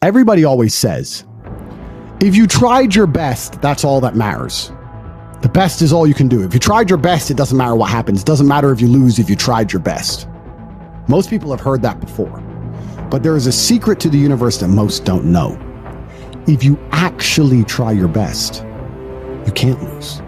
Everybody always says, if you tried your best, that's all that matters. The best is all you can do. If you tried your best, it doesn't matter what happens. It doesn't matter if you lose if you tried your best. Most people have heard that before. But there is a secret to the universe that most don't know. If you actually try your best, you can't lose.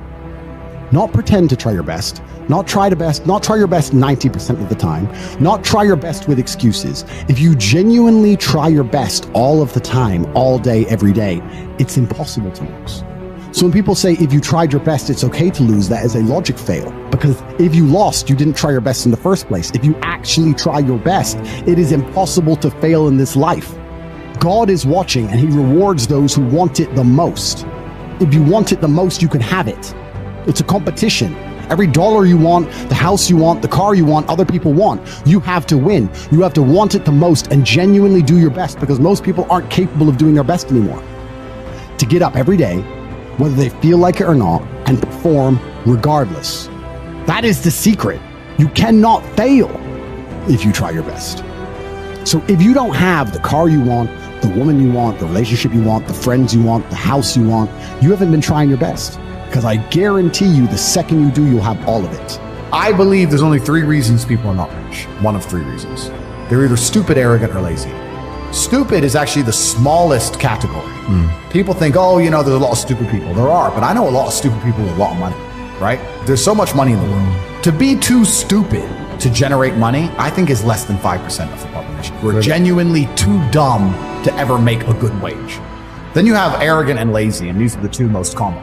Not pretend to try your best, not try your best 90% of the time, not try your best with excuses. If you genuinely try your best all of the time, all day, every day, it's impossible to lose. So when people say, if you tried your best, it's okay to lose, that is a logic fail. Because if you lost, you didn't try your best in the first place. If you actually try your best, it is impossible to fail in this life. God is watching and he rewards those who want it the most. If you want it the most, you can have it. It's a competition. Every dollar you want, the house you want, the car you want, other people want, you have to win. You have to want it the most and genuinely do your best, because most people aren't capable of doing their best anymore. To get up every day, whether they feel like it or not, and perform regardless. That is the secret. You cannot fail if you try your best. So if you don't have the car you want, the woman you want, the relationship you want, the friends you want, the house you want, you haven't been trying your best. Because I guarantee you, the second you do, you'll have all of it. I believe there's only 3 reasons people are not rich. One of 3 reasons. They're either stupid, arrogant, or lazy. Stupid is actually the smallest category. People think, oh, you know, there's a lot of stupid people. There are, but I know a lot of stupid people with a lot of money, right? There's so much money in the world. To be too stupid to generate money, I think is less than 5% of the population. We're genuinely too dumb to ever make a good wage. Then you have arrogant and lazy, and these are the 2 most common.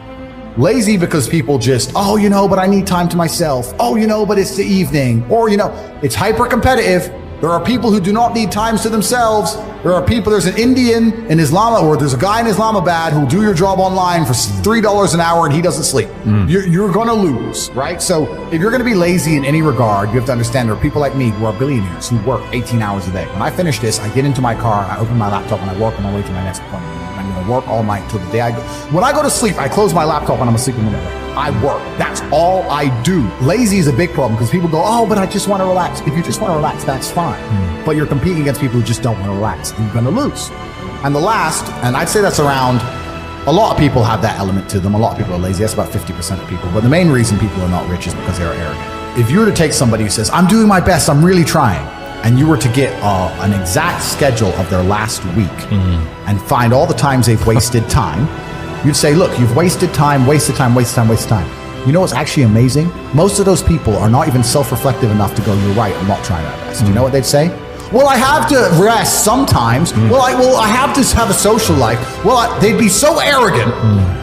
Lazy because people just, oh, you know, but I need time to myself. Oh, you know, but it's the evening. Or, you know, it's hyper competitive. There are people who do not need times to themselves. There's an Indian in Islam, or there's a guy in Islamabad who'll do your job online for $3 an hour and he doesn't sleep. You're going to lose, right? So if you're going to be lazy in any regard, you have to understand there are people like me who are billionaires who work 18 hours a day. When I finish this, I get into my car, I open my laptop, and I work on my way to my next appointment. I'm going to work all night till the day I go. When I go to sleep, I close my laptop and I'm asleep in the middle. I work. That's all I do. Lazy is a big problem because people go, oh, but I just want to relax. If you just want to relax, that's fine. But you're competing against people who just don't want to relax. And you're going to lose. And the last, and I'd say that's around, a lot of people have that element to them. A lot of people are lazy. That's about 50% of people. But the main reason people are not rich is because they're arrogant. If you were to take somebody who says, I'm doing my best, I'm really trying, and you were to get an exact schedule of their last week and find all the times they've wasted time, you'd say, look, you've wasted time, wasted time, wasted time, wasted time. You know what's actually amazing? Most of those people are not even self-reflective enough to go, you're right, I'm not trying my best. You know what they'd say? Well, I have to rest sometimes. Well, I have to have a social life. Well, they'd be so arrogant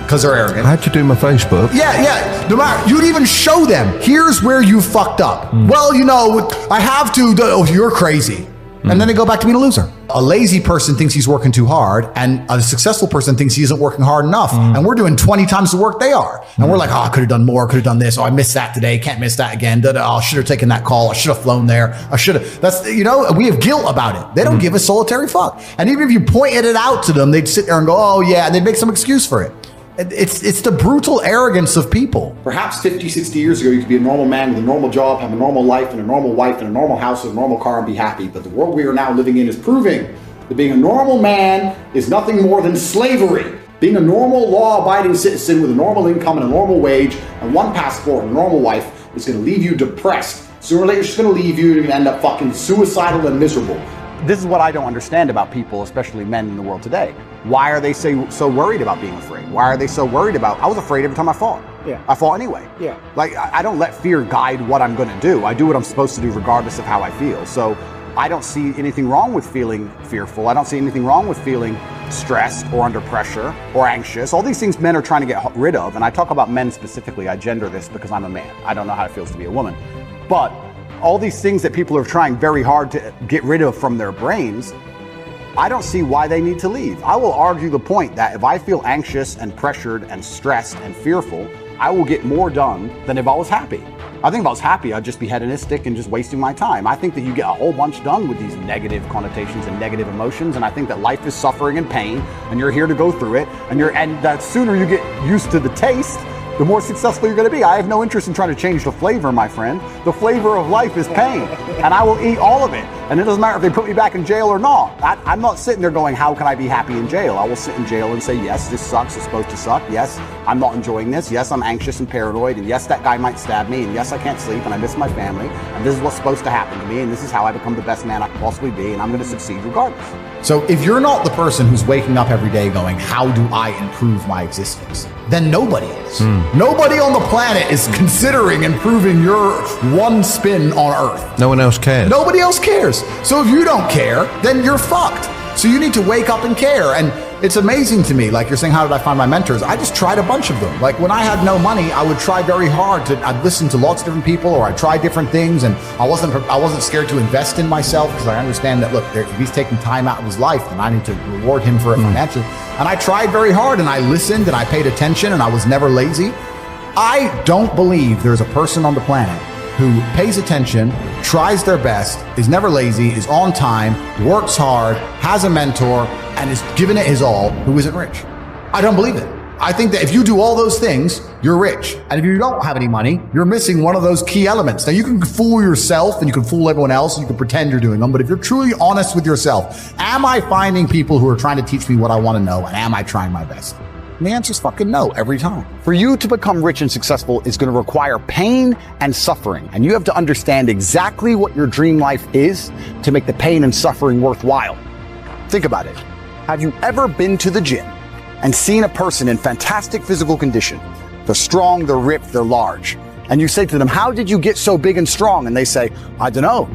because they're arrogant. I had to do my Facebook. Yeah. No matter, you'd even show them, here's where you fucked up. Well, you know, I have to, oh, you're crazy. And then they go back to being a loser. A lazy person thinks he's working too hard, and a successful person thinks he isn't working hard enough. And we're doing 20 times the work they are. And we're like, oh, I could have done more, could have done this. Oh, I missed that today, can't miss that again. Oh, I should have taken that call. I should have flown there. I should have. That's, you know, we have guilt about it. They don't give a solitary fuck. And even if you pointed it out to them, they'd sit there and go, oh yeah, and they'd make some excuse for it. It's the brutal arrogance of people. Perhaps 50, 60 years ago, you could be a normal man with a normal job, have a normal life and a normal wife and a normal house and a normal car and be happy. But the world we are now living in is proving that being a normal man is nothing more than slavery. Being a normal, law-abiding citizen with a normal income and a normal wage and one passport and a normal wife is going to leave you depressed. Sooner or later, it's just going to leave you and you're going to end up fucking suicidal and miserable. This is what I don't understand about people, especially men in the world today. Why are they so worried about being afraid? Why are they so worried about, I was afraid every time I fought. Yeah. I fought anyway. Yeah. Like, I don't let fear guide what I'm gonna do. I do what I'm supposed to do regardless of how I feel. So I don't see anything wrong with feeling fearful. I don't see anything wrong with feeling stressed or under pressure or anxious. All these things men are trying to get rid of. And I talk about men specifically. I gender this because I'm a man. I don't know how it feels to be a woman. But all these things that people are trying very hard to get rid of from their brains, I don't see why they need to leave. I will argue the point that if I feel anxious and pressured and stressed and fearful, I will get more done than if I was happy. I think if I was happy, I'd just be hedonistic and just wasting my time. I think that you get a whole bunch done with these negative connotations and negative emotions, and I think that life is suffering and pain, and you're here to go through it, and the sooner you get used to the taste, the more successful you're going to be. I have no interest in trying to change the flavor, my friend. The flavor of life is pain, and I will eat all of it. And it doesn't matter if they put me back in jail or not. I'm not sitting there going, how can I be happy in jail? I will sit in jail and say, yes, this sucks. It's supposed to suck. Yes, I'm not enjoying this. Yes, I'm anxious and paranoid. And yes, that guy might stab me. And yes, I can't sleep and I miss my family. And this is what's supposed to happen to me. And this is how I become the best man I can possibly be. And I'm going to succeed regardless. So if you're not the person who's waking up every day going, how do I improve my existence? Then nobody is. Nobody on the planet is considering improving your one spin on Earth. No one else cares. Nobody else cares. So if you don't care, then you're fucked. So you need to wake up and care. And it's amazing to me, like you're saying, how did I find my mentors? I just tried a bunch of them. Like when I had no money, I would try very hard I'd listen to lots of different people, or I'd try different things. And I wasn't scared to invest in myself, because I understand that, look, if he's taking time out of his life, then I need to reward him for it financially. And I tried very hard, and I listened, and I paid attention, and I was never lazy. I don't believe there's a person on the planet who pays attention, tries their best, is never lazy, is on time, works hard, has a mentor, and is giving it his all, who isn't rich. I don't believe it. I think that if you do all those things, you're rich. And if you don't have any money, you're missing one of those key elements. Now, you can fool yourself and you can fool everyone else and you can pretend you're doing them, but if you're truly honest with yourself, am I finding people who are trying to teach me what I want to know, and am I trying my best? And the answer is fucking no every time. For you to become rich and successful is going to require pain and suffering. And you have to understand exactly what your dream life is to make the pain and suffering worthwhile. Think about it. Have you ever been to the gym and seen a person in fantastic physical condition? They're strong, they're ripped, they're large. And you say to them, how did you get so big and strong? And they say, I don't know.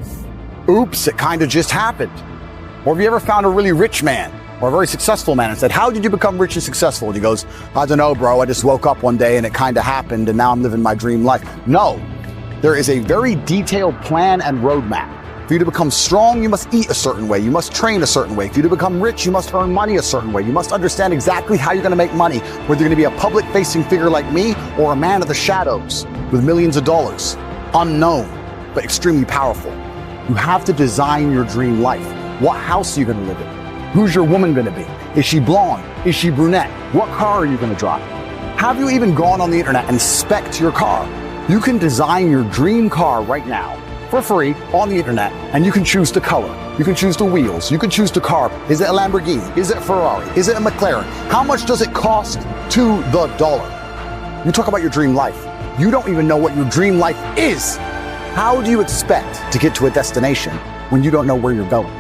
Oops, it kind of just happened. Or have you ever found a really rich man or a very successful man and said, how did you become rich and successful? And he goes, I don't know, bro. I just woke up one day and it kind of happened and now I'm living my dream life. No, there is a very detailed plan and roadmap. For you to become strong, you must eat a certain way. You must train a certain way. For you to become rich, you must earn money a certain way. You must understand exactly how you're going to make money, whether you're going to be a public-facing figure like me or a man of the shadows with millions of dollars, unknown, but extremely powerful. You have to design your dream life. What house are you going to live in? Who's your woman going to be? Is she blonde? Is she brunette? What car are you going to drive? Have you even gone on the internet and spec'd your car? You can design your dream car right now for free on the internet, and you can choose the color. You can choose the wheels. You can choose the car. Is it a Lamborghini? Is it a Ferrari? Is it a McLaren? How much does it cost to the dollar? You talk about your dream life. You don't even know what your dream life is. How do you expect to get to a destination when you don't know where you're going?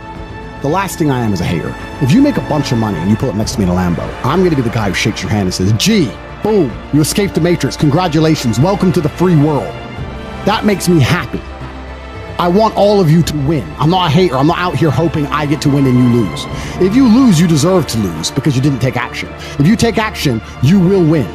The last thing I am is a hater. If you make a bunch of money and you pull up next to me in a Lambo, I'm going to be the guy who shakes your hand and says, gee, boom, you escaped the Matrix. Congratulations. Welcome to the free world. That makes me happy. I want all of you to win. I'm not a hater. I'm not out here hoping I get to win and you lose. If you lose, you deserve to lose because you didn't take action. If you take action, you will win.